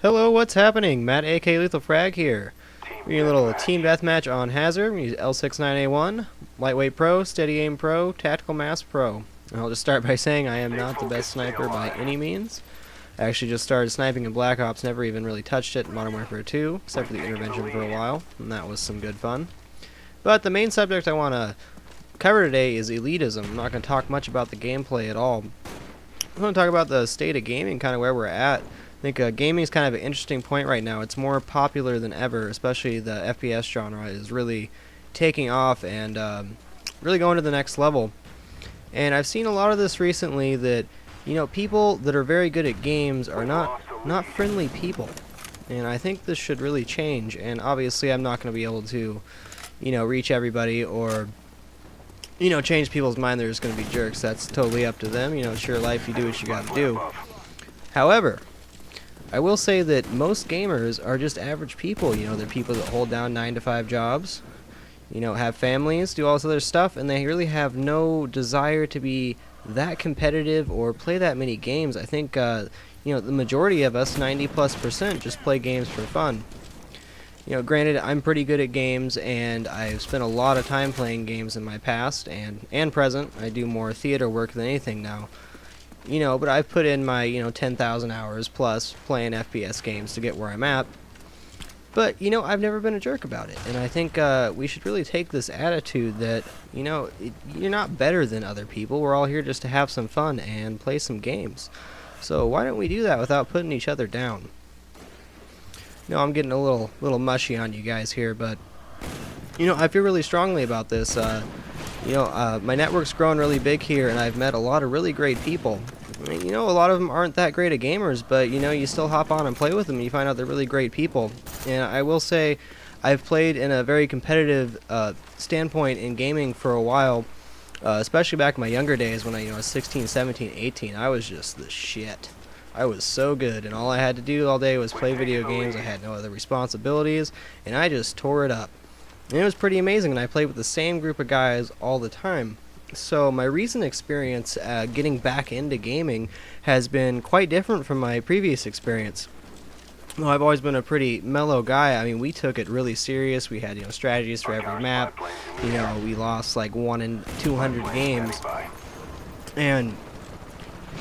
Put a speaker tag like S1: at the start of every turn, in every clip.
S1: Hello, what's happening? Matt, aka LethalFrag here. We're doing a little team deathmatch on Hazard. We use L69A1, Lightweight Pro, Steady Aim Pro, Tactical Mass Pro. And I'll just start by saying I am not the best sniper by any means. I actually just started sniping in Black Ops, never even really touched it in Modern Warfare 2, except for the intervention for a while, and that was some good fun. But the main subject I want to cover today is elitism. I'm not going to talk much about the gameplay at all. I'm going to talk about the state of gaming, kind of where we're at. I think gaming is kind of an interesting point right now. It's more popular than ever, especially the FPS genre is really taking off and really going to the next level. And I've seen a lot of this recently that, you know, people that are very good at games are not friendly people. And I think this should really change. And obviously I'm not going to be able to, you know, reach everybody or, you know, change people's mind. They're just going to be jerks. That's totally up to them. You know, it's your life. You do what you got to do. However, I will say that most gamers are just average people. You know, they're people that hold down 9-to-5 jobs, you know, have families, do all this other stuff, and they really have no desire to be that competitive or play that many games. I think, you know, the majority of us, 90+%, just play games for fun. You know, granted, I'm pretty good at games, and I've spent a lot of time playing games in my past and present. I do more theater work than anything now. You know, but I've put in my, you know, 10,000 hours plus playing FPS games to get where I'm at. But, you know, I've never been a jerk about it. And I think we should really take this attitude that, you know, you're not better than other people. We're all here just to have some fun and play some games. So why don't we do that without putting each other down? You know, I'm getting a little mushy on you guys here, but, you know, I feel really strongly about this. You know, my network's grown really big here, and I've met a lot of really great people. I mean, you know, a lot of them aren't that great at gamers, but, you know, you still hop on and play with them, and you find out they're really great people. And I will say, I've played in a very competitive standpoint in gaming for a while, especially back in my younger days when I was 16, 17, 18. I was just the shit. I was so good, and all I had to do all day was play video games. I had no other responsibilities, and I just tore it up. And it was pretty amazing, and I played with the same group of guys all the time. So my recent experience getting back into gaming has been quite different from my previous experience. Well, I've always been a pretty mellow guy. I mean, we took it really serious. We had, you know, strategies for every map. You know, we lost like 1 in 200 games. And,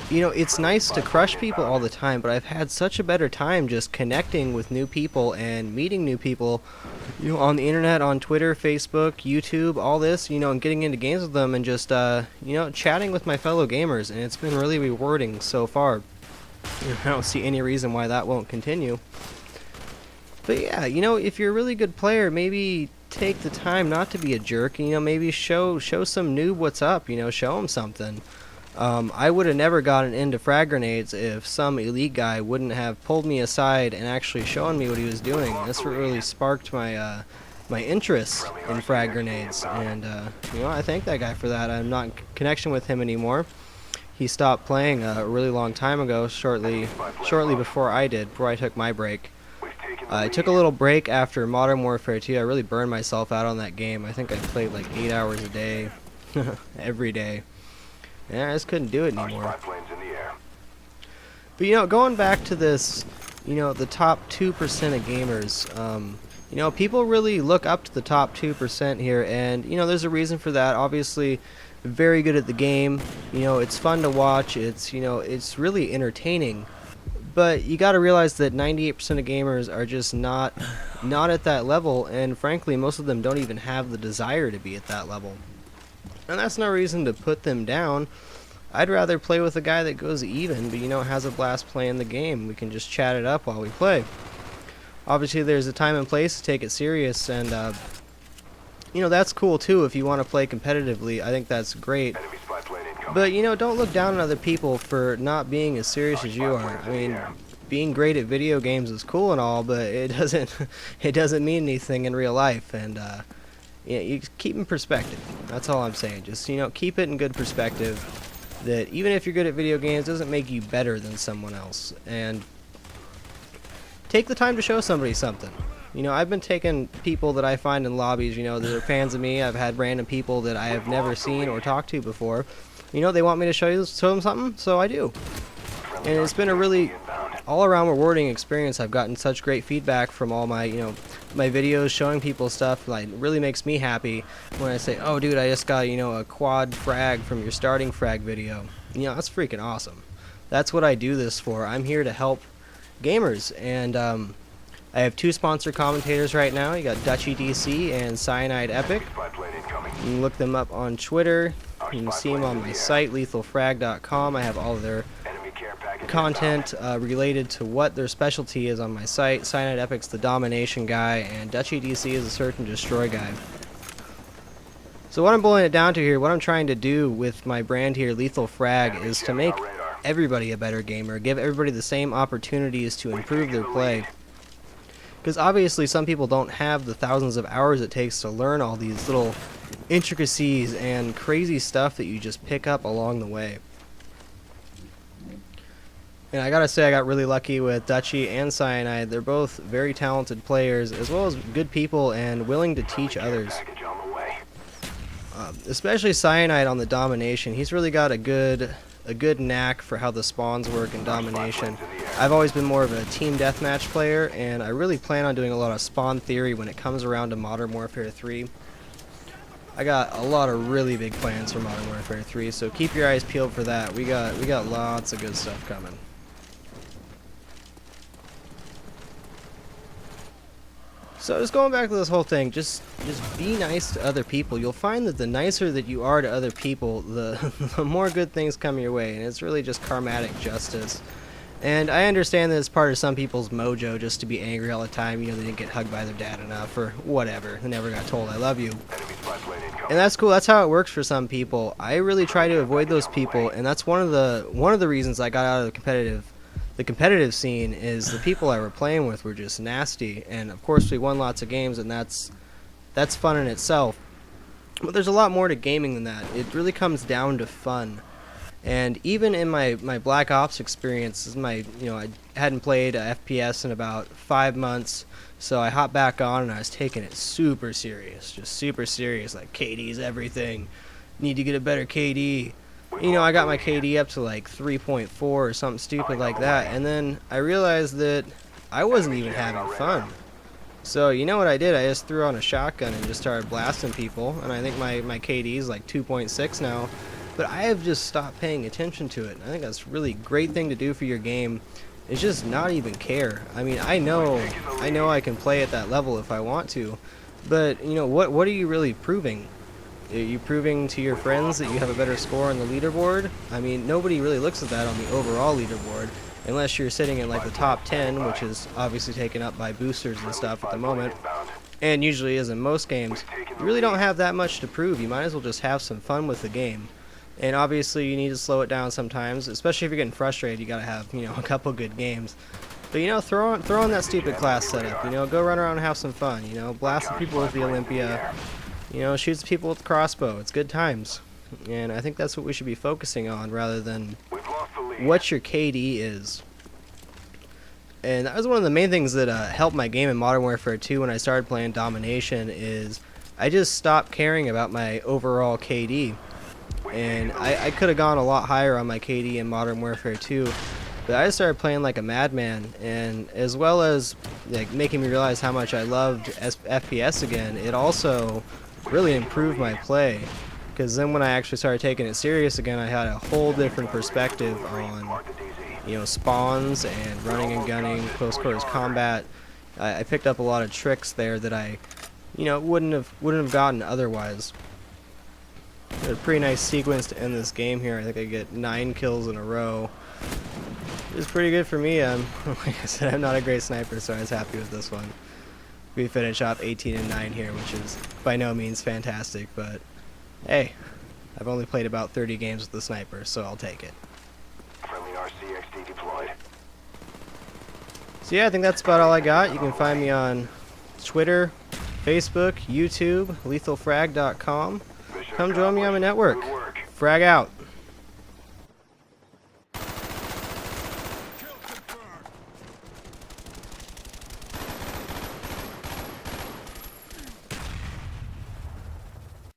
S1: you know, it's nice to crush people all the time, but I've had such a better time just connecting with new people and meeting new people, you know, on the internet, on Twitter, Facebook, YouTube, all this, you know, and getting into games with them and just, you know, chatting with my fellow gamers, and it's been really rewarding so far. You know, I don't see any reason why that won't continue. But yeah, you know, if you're a really good player, maybe take the time not to be a jerk, you know, maybe show some noob what's up, you know, show them something. I would have never gotten into frag grenades if some elite guy wouldn't have pulled me aside and actually shown me what he was doing. That's what really sparked my my interest in frag grenades, and you know, I thank that guy for that. I'm not in connection with him anymore. He stopped playing a really long time ago, shortly before I did, before I took my break. I took a little break after Modern Warfare 2. I really burned myself out on that game. I think I played like 8 hours a day, every day. Yeah, I just couldn't do it anymore. But, you know, going back to this, you know, the top 2% of gamers, you know, people really look up to the top 2% here, and, you know, there's a reason for that. Obviously, very good at the game. You know, it's fun to watch. It's, you know, it's really entertaining. But you got to realize that 98% of gamers are just not at that level, and frankly, most of them don't even have the desire to be at that level. And that's no reason to put them down. I'd rather play with a guy that goes even, but, you know, has a blast playing the game. We can just chat it up while we play. Obviously, there's a time and place to take it serious, and, you know, that's cool, too, if you want to play competitively. I think that's great. But, you know, don't look down on other people for not being as serious as you are. I mean, being great at video games is cool and all, but it doesn't mean anything in real life, and, yeah, you keep in perspective. That's all I'm saying. Just, you know, keep it in good perspective. That even if you're good at video games, doesn't make you better than someone else. And take the time to show somebody something. You know, I've been taking people that I find in lobbies, you know, that are fans of me. I've had random people that I have never seen or talked to before. You know, they want me to show them something, so I do. And it's been a really all around rewarding experience. I've gotten such great feedback from all my, my videos showing people stuff. Like, it really makes me happy when I say, oh dude, I just got, a quad frag from your starting frag video. That's freaking awesome. That's what I do this for. I'm here to help gamers, and I have 2 sponsored commentators right now. You got Dutchy DC and Cyanide Epic. You can look them up on Twitter. You can see them on my site, LethalFrag.com. I have all of their content related to what their specialty is on my site. Cyanide Epic's the domination guy, and Dutchy DC is the search and destroy guy. So what I'm boiling it down to here, what I'm trying to do with my brand here, LethalFrag, is to make everybody a better gamer, give everybody the same opportunities to improve their play. Because obviously some people don't have the thousands of hours it takes to learn all these little intricacies and crazy stuff that you just pick up along the way. And I gotta say, I got really lucky with Dutchy and Cyanide. They're both very talented players, as well as good people and willing to teach others. Especially Cyanide on the domination. He's really got a good knack for how the spawns work in domination. I've always been more of a team deathmatch player, and I really plan on doing a lot of spawn theory when it comes around to Modern Warfare 3. I got a lot of really big plans for Modern Warfare 3, so keep your eyes peeled for that. We got lots of good stuff coming. So just going back to this whole thing, just be nice to other people. You'll find that the nicer that you are to other people, the more good things come your way, and it's really just karmatic justice. And I understand that it's part of some people's mojo just to be angry all the time. They didn't get hugged by their dad enough or whatever. They never got told I love you. And that's cool. That's how it works for some people. I really try to avoid those people, and that's one of the reasons I got out of the competitive scene. Is the people I were playing with were just nasty, and of course we won lots of games, and that's fun in itself. But there's a lot more to gaming than that. It really comes down to fun. And even in my Black Ops experience, I hadn't played FPS in about 5 months, so I hopped back on and I was taking it super serious, just super serious. Like, KD's everything. Need to get a better KD. I got my KD up to like 3.4 or something stupid like that, and then I realized that I wasn't even having fun. So you know what I did? I just threw on a shotgun and just started blasting people, and I think my KD is like 2.6 now. But I have just stopped paying attention to it. I think that's a really great thing to do for your game, is just not even care. I mean, I know I can play at that level if I want to, but what are you really proving? Are you proving to your friends that you have a better score on the leaderboard? I mean, nobody really looks at that on the overall leaderboard, unless you're sitting in like the top 10, which is obviously taken up by boosters and stuff at the moment, and usually is in most games. You really don't have that much to prove. You might as well just have some fun with the game. And obviously you need to slow it down sometimes, especially if you're getting frustrated. You gotta have, a couple good games. But throw on that stupid class setup. Go run around and have some fun. Blast the people with the Olympia. Shoot the people with the crossbow. It's good times. And I think that's what we should be focusing on, rather than what your KD is. And that was one of the main things that helped my game in Modern Warfare 2 when I started playing Domination, is I just stopped caring about my overall KD. And I could have gone a lot higher on my KD in Modern Warfare 2, but I just started playing like a madman, and as well as like making me realize how much I loved FPS again, it also really improved my play, because then when I actually started taking it serious again, I had a whole different perspective on spawns and running and gunning, close quarters combat. I picked up a lot of tricks there that I wouldn't have gotten otherwise. A pretty nice sequence to end this game here. I think I get 9 kills in a row. It's pretty good for me. Like I said, I'm not a great sniper, so I was happy with this one. We finish off 18-9 here, which is by no means fantastic, but hey, I've only played about 30 games with the sniper, so I'll take it.
S2: Friendly RCXD deployed.
S1: So yeah, I think that's about all I got. You can find me on Twitter, Facebook, YouTube, LethalFrag.com. Come join me on my network. Frag out.